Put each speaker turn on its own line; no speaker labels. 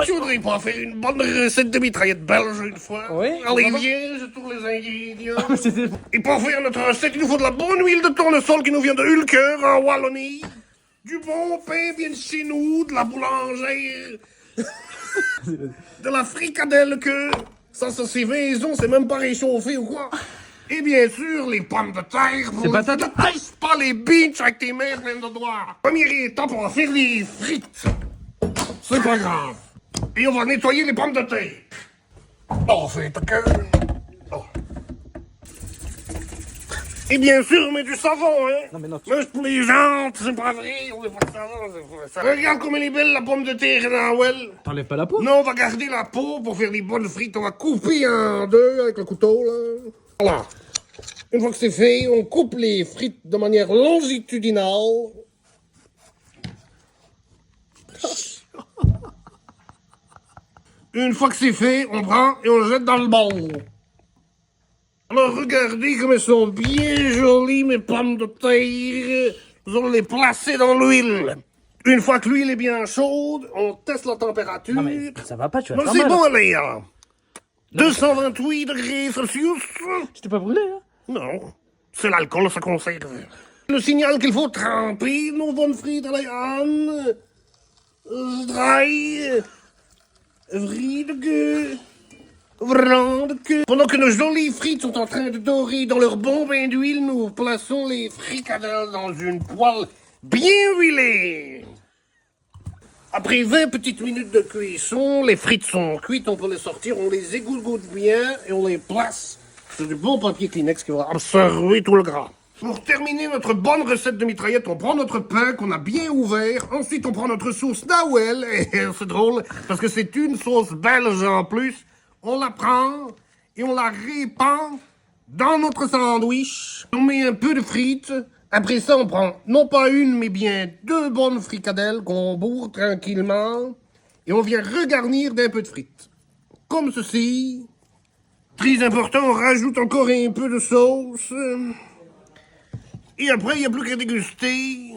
Tu voudrais pas faire une bonne recette de mitraillette belge une fois?
Oui,
Allez,
pourquoi pas?
viens, je trouve les ingrédients.
C'était...
Et pour faire notre recette, il nous faut de la bonne huile de tournesol qui nous vient de Hulker en Wallonie. Du bon pain bien de chez nous, de la boulangère. De la fricadelle que... Ça c'est maison, c'est même pas réchauffé ou quoi. Et bien sûr, les pommes de terre.
C'est patates.
Ne touche pas les beans avec tes mains pleines de doigts. Première étape, on va faire les frites. C'est pas grave. Et on va nettoyer les pommes de terre. Oh, c'est que... Oh. Et bien sûr, on met du savon, hein.
Non, mais non,
Mange pour les jantes, c'est pas vrai. On met pas de savon, c'est pas ça. Regarde comme elle est belle, la pomme de terre, Nawel.
T'enlèves pas la peau?
Non, on va garder la peau pour faire des bonnes frites. On va couper en deux avec le couteau, là. Voilà. Une fois que c'est fait, on coupe les frites de manière longitudinale. Une fois que c'est fait, on prend et on le jette dans le bol. Alors regardez comme elles sont bien jolies, mes pommes de terre. Nous allons les placer dans l'huile. Une fois que l'huile est bien chaude, on teste la température.
Non, mais ça va pas, tu vas
Non,
faire
c'est
mal.
bon, allez, là. 228 degrés Celsius.
Je t'ai pas brûlé, hein?
Non, c'est l'alcool, ça conserve. Le signal qu'il faut tremper nos bonnes frites à la Anne. Draai. Vriendeke. Vrandeke. Pendant que nos jolies frites sont en train de dorer dans leur bon bain d'huile, nous plaçons les fricadelles dans une poêle bien huilée. Après 20 petites minutes de cuisson, les frites sont cuites, on peut les sortir, on les égoutte bien et on les place sur du bon papier Kleenex qui va absorber tout le gras. Pour terminer notre bonne recette de mitraillette, on prend notre pain qu'on a bien ouvert, ensuite on prend notre sauce Nawel, et c'est drôle parce que c'est une sauce belge en plus, on la prend et on la répand dans notre sandwich, on met un peu de frites. Après ça, on prend non pas une, mais bien 2 bonnes fricadelles qu'on bourre tranquillement. Et on vient regarnir d'un peu de frites. Comme ceci. Très important, on rajoute encore un peu de sauce. Et après, il n'y a plus qu'à déguster.